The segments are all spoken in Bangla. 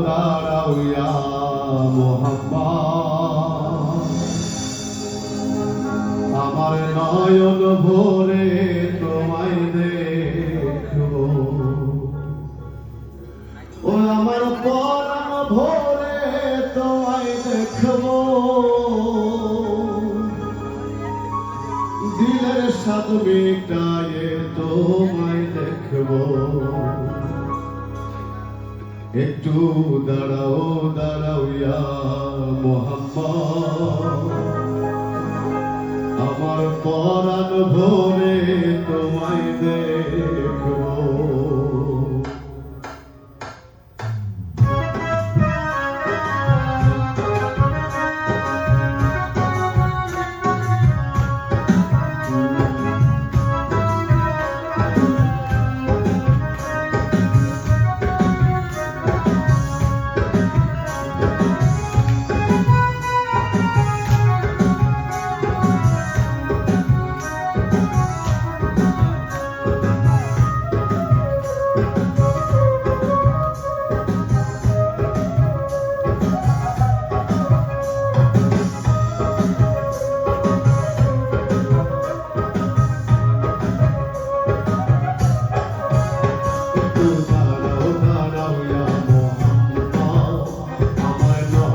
দাঁড়াও ইয়া মুহাম্মদ, আমার নয়ন ভরে তোমায় দেখবো, ও আমার পরাণ ভরে তোমায় দেখবো, দিলের স্বাদ মিটায়ে তোমায় দেখবো। একটু দাঁড়াও দাঁড়াও ইয়া মুহাম্মদ, আমার পরাণ ভরে তোমায় দেখবো।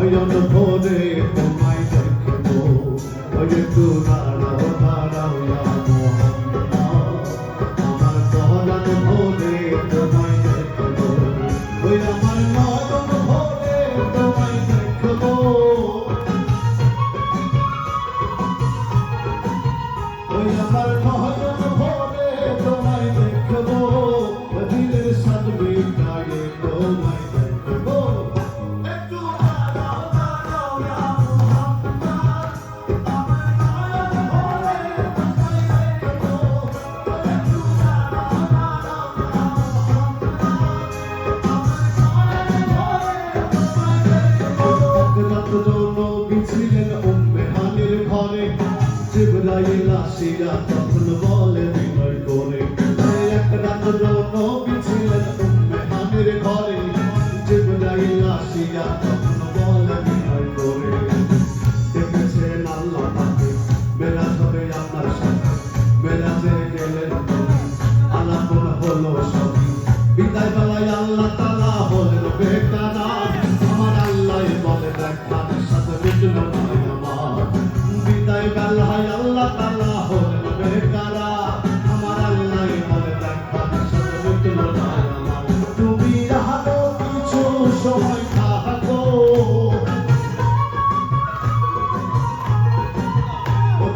নয়ন ভরে তোমায় দেখবো, একটু দাঁড়াও দাঁড়াও ইয়া মুহাম্মদ, আমার পরাণ ভরে তোমায় দেখবো, ওই আমার নয়ন ভরে তোমায় দেখবো, ওই আমার নয়ন ভরে তোমায় দেখবো, দিলের স্বাদ মিটায়ে তোমায় দেখবো। জিবরাইল আসিয়া তখন বলে বিনয় করে, এক রাত নবী ছিলেন উম্মে হানির ঘরে, জিবরাইল আসিয়া তখন বলে বিনয় করে, দেখেছেন আল্লাহ পাকে মেরাজ হবে আপনার সাথে, মেরাজে গেলেন আলাপ হলো সবই, বিদায় বেলায় আল্লাহ তাআলা বলেন বেকারা, আমার আল্লাহ বলে দেখার সাথে মিটল না আমার, বিদায় বেলায় আল্লাহ তাআলা হলেন বেকারা, আমার আল্লাহ বলে দেখার সাথে মিটল না আমার। তুমি আরো কিছু সময় থাকো,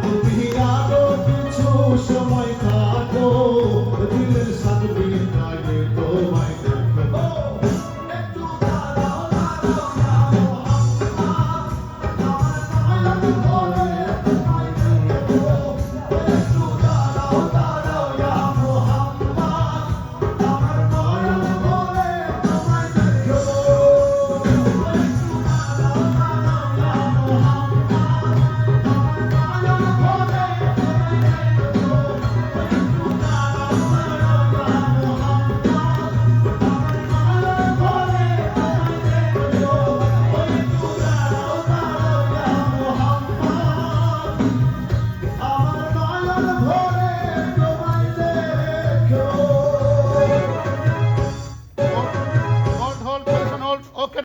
তুমি আরো কিছু সময় থাকো, দিলের স্বাদ মিটায়ে তোমায় দেখবো। একটু দাঁড়াও দাঁড়াও ইয়া মুহাম্মদ, আমার নয়ন ভরে তোমায় দেখবো, একটু দাঁড়াও দাঁড়াও ইয়া মুহাম্মদ, আমার নয়ন ভরে তোমায় দেখবো, একটু দাঁড়াও দাঁড়াও ইয়া মুহাম্মদ, আমার নয়ন ভরে